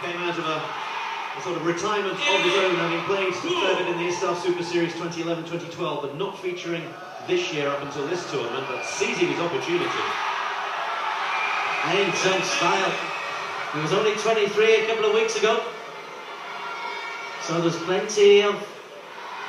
came out of a sort of retirement of his own, having played a fair bit in the Istaf Super Series 2011-2012, but not featuring this year up until this tournament, but seizing his opportunity. Intense style. He was only 23 a couple of weeks ago, so there's plenty of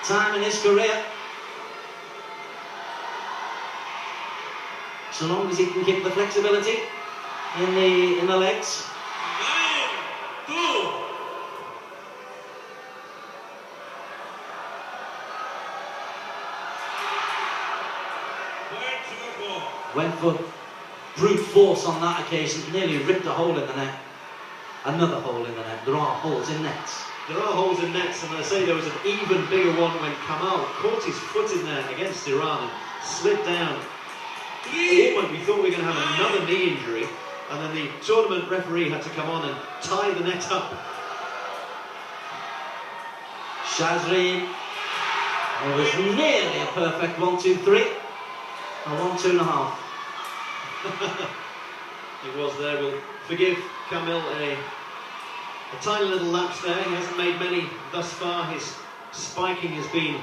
time in his career. So long as he can keep the flexibility in the legs. 9-2. Went for brute force on that occasion, nearly ripped a hole in the net. Another hole in the net. There are holes in nets. There are holes in nets, and I say there was an even bigger one when Kamal caught his foot in there against Iran and slid down. Almost, we thought we were going to have another knee injury, and then the tournament referee had to come on and tie the net up. Shazreen. It was nearly a perfect 1-2-3. A 1-2.5. It was there. We'll forgive Kamil a tiny little lapse there. He hasn't made many thus far. His spiking has been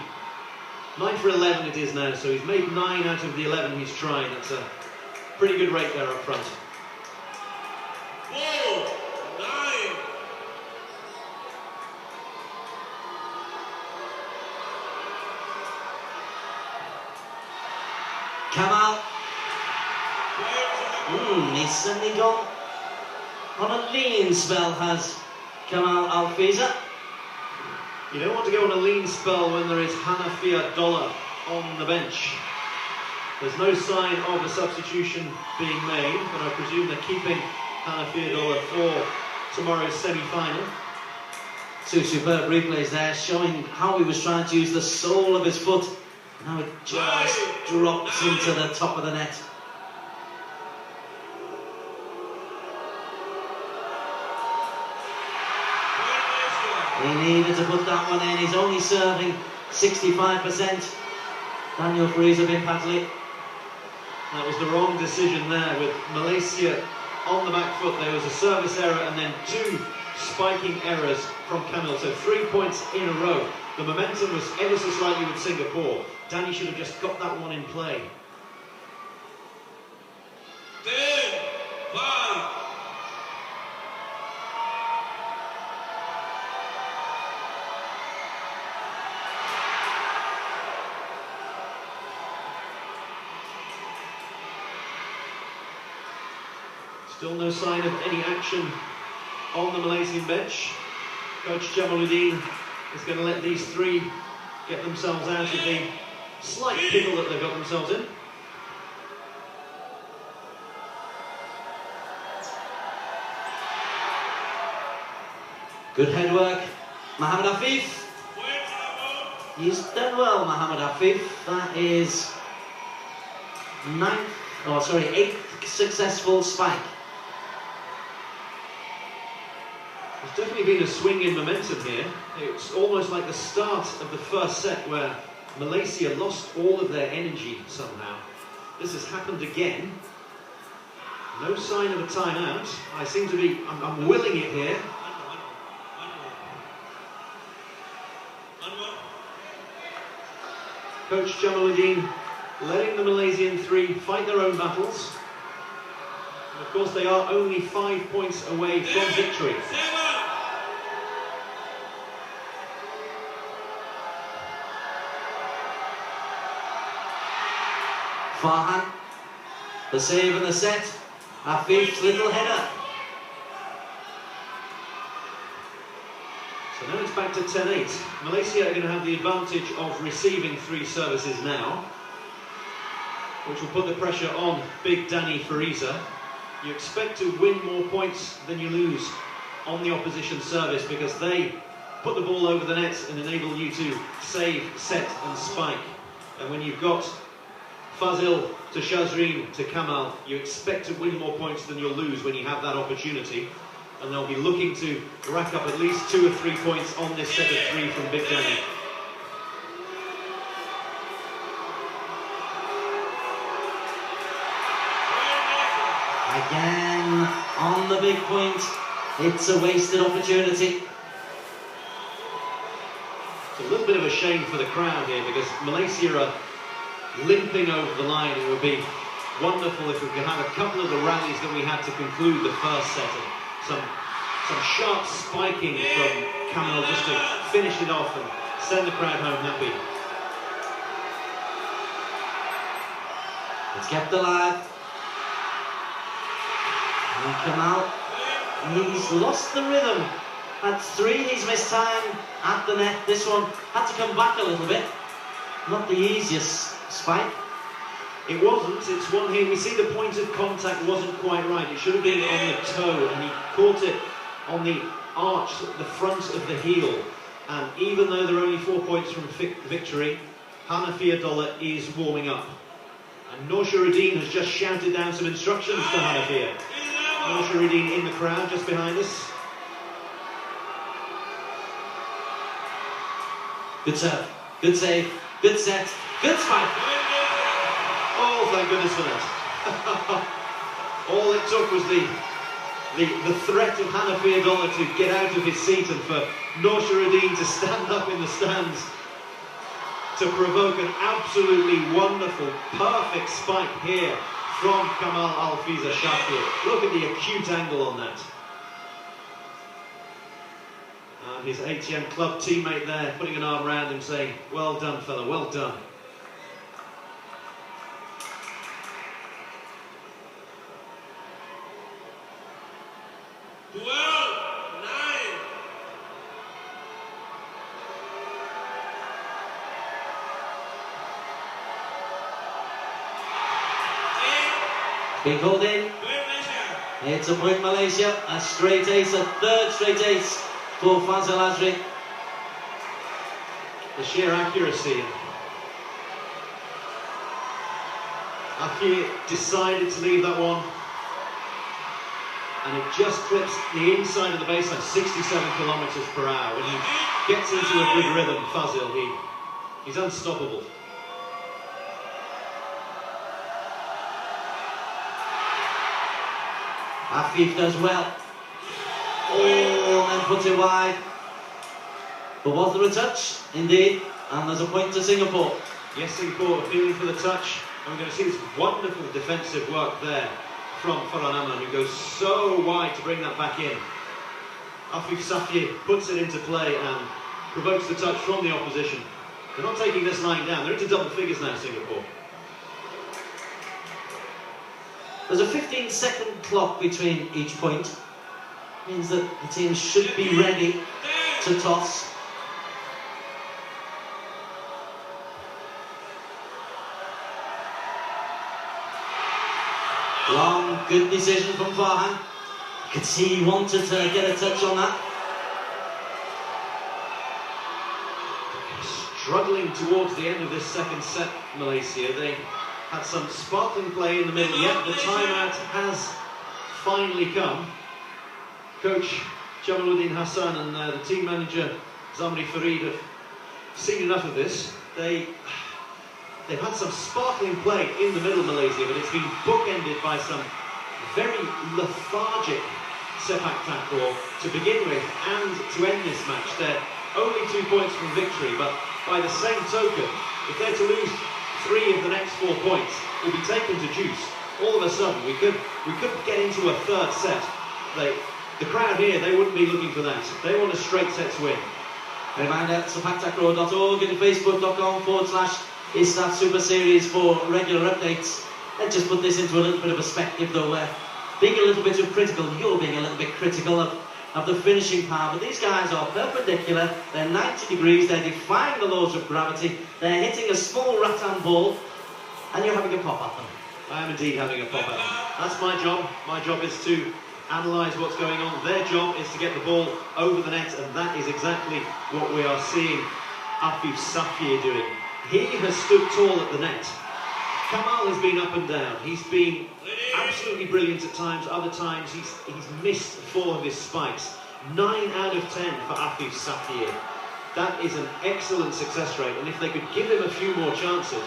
9 for 11 it is now, so he's made 9 out of the 11 he's tried. That's a pretty good rate there up front. 4-9. Kamal. He's suddenly gone on a lean spell, has Kamal Al-Fiza. You don't want to go on a lean spell when there is Hanafiya Dollar on the bench. There's no sign of a substitution being made, but I presume they're keeping Hanafiya Dollar for tomorrow's semi-final. Two superb replays there, showing how he was trying to use the sole of his foot. Now it just drops into the top of the net. He needed to put that one in. He's only serving 65%. Daniel Friese bin Padley. That was the wrong decision there with Malaysia on the back foot. There was a service error and then 2 spiking errors from Kamil. So 3 points in a row. The momentum was ever so slightly with Singapore. Danny should have just got that one in play. 10-5. Still no sign of any action on the Malaysian bench. Coach Jamaluddin is going to let these 3 get themselves out of the slight pickle that they've got themselves in. Good headwork, Mohammed Afif. He's done well, Mohammed Afif. That is 8th successful spike. There's definitely been a swing in momentum here. It's almost like the start of the first set where Malaysia lost all of their energy somehow. This has happened again. No sign of a timeout. I seem to be, I'm willing it here. Coach Jamaluddin letting the Malaysian 3 fight their own battles. And of course they are only 5 points away from victory. Farhan, the save and the set. Afif's little header. So now it's back to 10-8. Malaysia are going to have the advantage of receiving 3 services now, which will put the pressure on big Danny Friese. You expect to win more points than you lose on the opposition service because they put the ball over the net and enable you to save, set and spike. And when you've got Fazil to Shazreen to Kamal, you expect to win more points than you'll lose when you have that opportunity. And they'll be looking to rack up at least 2 or 3 points on this set of 3 from Big Danny. Again on the big point It's a wasted opportunity. It's a little bit of a shame for the crowd here because Malaysia are limping over the line. It would be wonderful if we could have a couple of the rallies that we had to conclude the first set. And some sharp spiking from Kamil just to finish it off and send the crowd home happy. It's kept alive. And Kamil, he's lost the rhythm. At 3, he's missed time at the net. This one had to come back a little bit. Not the easiest spike. It wasn't. It's one here. We see the point of contact wasn't quite right. It should have been on the toe, and he caught it on the arch, the front of the heel. And even though they're only 4 points from victory, Hanafi Adola is warming up. And Noor Shuruddin has just shouted down some instructions to Hanafi. Noor Shuruddin in the crowd just behind us. Good serve, good save, good set, good spike. Oh, thank goodness for that. All it took was the threat of Hanafi Adola to get out of his seat and for Noor Shuruddin to stand up in the stands to provoke an absolutely wonderful, perfect spike here from Kamal Alfiza Shafir. Look at the acute angle on that. And his ATM club teammate there putting an arm around him saying, well done fella, well done. Being called in. It's a point Malaysia, a straight ace, a third straight ace for Fazal Azri. The sheer accuracy. Afir decided to leave that one, and it just clips the inside of the baseline, 67 kilometres per hour. When he gets into a good rhythm, Fazil, he's unstoppable. Afif does well. Oh, and puts it wide. But was there a touch? Indeed. And there's a point to Singapore. Yes, Singapore appealing for the touch. And we're going to see this wonderful defensive work there from Farhan Aman, who goes so wide to bring that back in. Afif Safir puts it into play and provokes the touch from the opposition. They're not taking this line down. They're into double figures now, Singapore. There's a 15-second clock between each point. Means that the team should be ready to toss. Long, good decision from Farhan. You could see he wanted to get a touch on that. Struggling towards the end of this second set, Malaysia. They had some sparkling play in the middle, yet the timeout has finally come. Coach Jamaluddin Hassan and the team manager Zamri Farid have seen enough of this. They've had some sparkling play in the middle, Malaysia, but it's been bookended by some very lethargic sepak takraw to begin with and to end this match. They're only 2 points from victory, but by the same token, if they're to lose 3 of the next 4 points, will be taken to juice. All of a sudden, we could get into a third set. The crowd here, they wouldn't be looking for that. They want a straight set win. Reminder, sepaktakraw.org and facebook.com/istaf Super Series for regular updates. Let's just put this into a little bit of perspective though. Being a little bit too critical, you're being a little bit critical of the finishing power, but these guys are perpendicular, they're 90 degrees, they're defying the laws of gravity, they're hitting a small rattan ball, and you're having a pop at them. I am indeed having a pop at them. That's my job. My job is to analyse what's going on. Their job is to get the ball over the net, and that is exactly what we are seeing Afif Safir doing. He has stood tall at the net. Kamal has been up and down. He's been absolutely brilliant at times. Other times he's missed 4 of his spikes. 9 out of 10 for Afif Safir. That is an excellent success rate, and if they could give him a few more chances,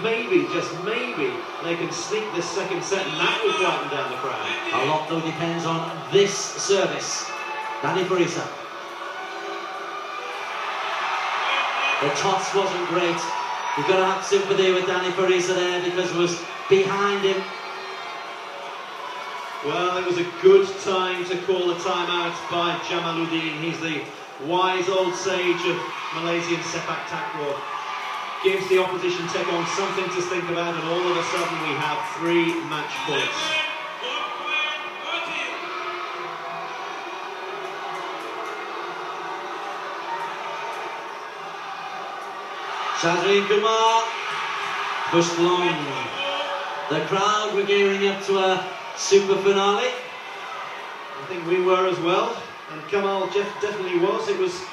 maybe, just maybe, they can sneak this second set, and that will quieten down the crowd. A lot though depends on this service. Dani Farisa. The toss wasn't great. You've got to have sympathy with Dani Farisa there because it was behind him. Well, it was a good time to call a timeout by Jamaluddin. He's the wise old sage of Malaysian sepak takraw. Gives the opposition take-on something to think about, and all of a sudden we have 3 match points. Shazrin Kumar pushed long. The crowd were gearing up to a super finale. I think we were as well, and Kamal definitely was. It was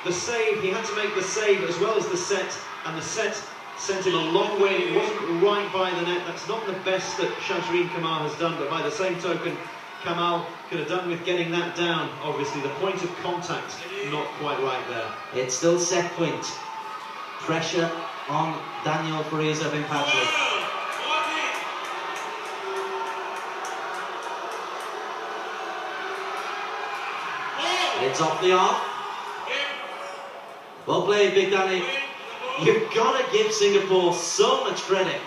the save, he had to make the save as well as the set, and the set sent him a long way. It wasn't right by the net. That's not the best that Shazrin Kumar has done, but by the same token, Kamal could have done with getting that down. Obviously, the point of contact, not quite right there. It's still set point. Pressure on Daniel Farisa bin Padley. It's off the arm. Well played, Big Danny. You've got to give Singapore so much credit.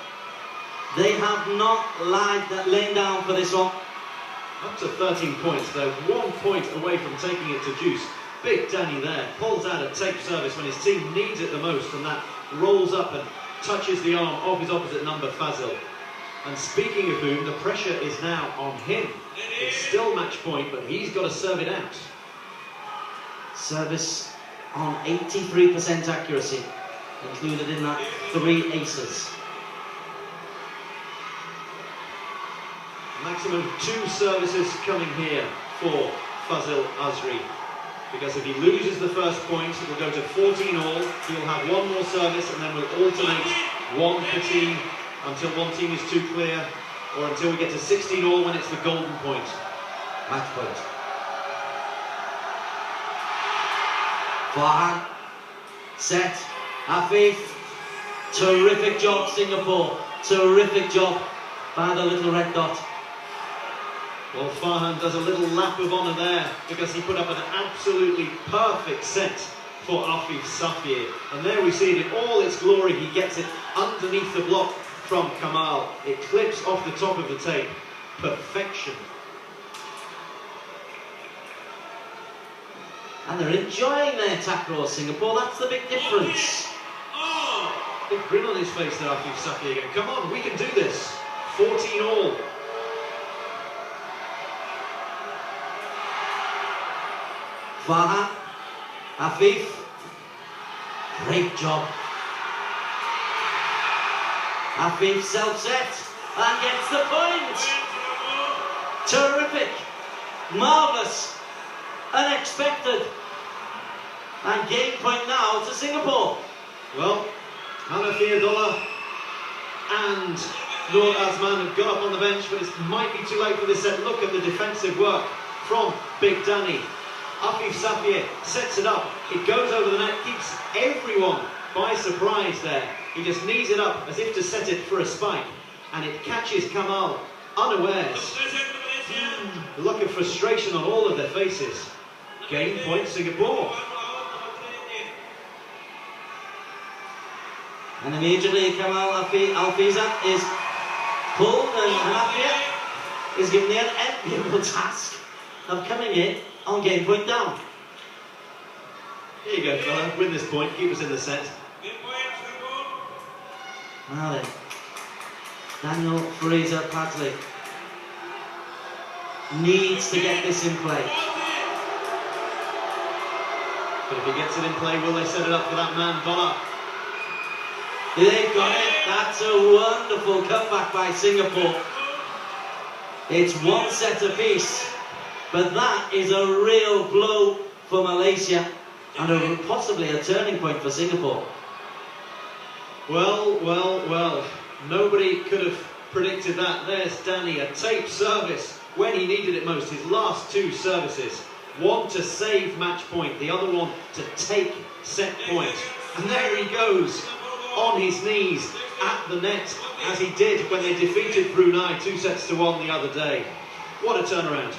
They have not lain down for this one. Up to 13 points, though. 1 point away from taking it to juice. Big Danny there pulls out a tape service when his team needs it the most, and that rolls up and touches the arm of his opposite number, Fazil. And speaking of whom, the pressure is now on him. It's still match point, but he's got to serve it out. Service on 83% accuracy, included in that 3 aces. Maximum 2 services coming here for Fazil Azri. Because if he loses the first point, it will go to 14-all. He'll have 1 more service, and then we'll alternate 1 per team until one team is too clear, or until we get to 16-all when it's the golden point. Match point. Farhan, set, Afif. Terrific job, Singapore. Terrific job by the little red dot. Well, Farhan does a little lap of honour there because he put up an absolutely perfect set for Afif Safir. And there we see it in all its glory. He gets it underneath the block from Kamal. It clips off the top of the tape. Perfection. And they're enjoying their takraw, Singapore. That's the big difference. Big grin on his face there, Afif Safir again. Come on, we can do this. 14-all. Farhan, Afif, great job. Afif self-set and gets the point. Terrific, marvellous, unexpected. And game point now to Singapore. Well, Hanafi Abdullah and Noor Azman have got up on the bench, but it might be too late for this set. Look at the defensive work from Big Danny. Afif Safir sets it up, it goes over the net, keeps everyone by surprise there. He just knees it up as if to set it for a spike, and it catches Kamal unawares. The look of frustration on all of their faces. Game point Singapore. And immediately Kamal Alfiza is pulled, and Hanafiya is given the unenviable task of coming in on game point down. Here you go, fella. Win this point. Keep us in the set. Now then, Daniel Farisa Padley needs to get this in play. But if he gets it in play, will they set it up for that man, Dollar? They've got it. That's a wonderful comeback by Singapore. It's 1 set apiece. But that is a real blow for Malaysia and possibly a turning point for Singapore. Well, well, well. Nobody could have predicted that. There's Danny, a tape service when he needed it most. His last 2 services. One to save match point, the other one to take set point. And there he goes, on his knees at the net, as he did when they defeated Brunei 2-1 the other day. What a turnaround.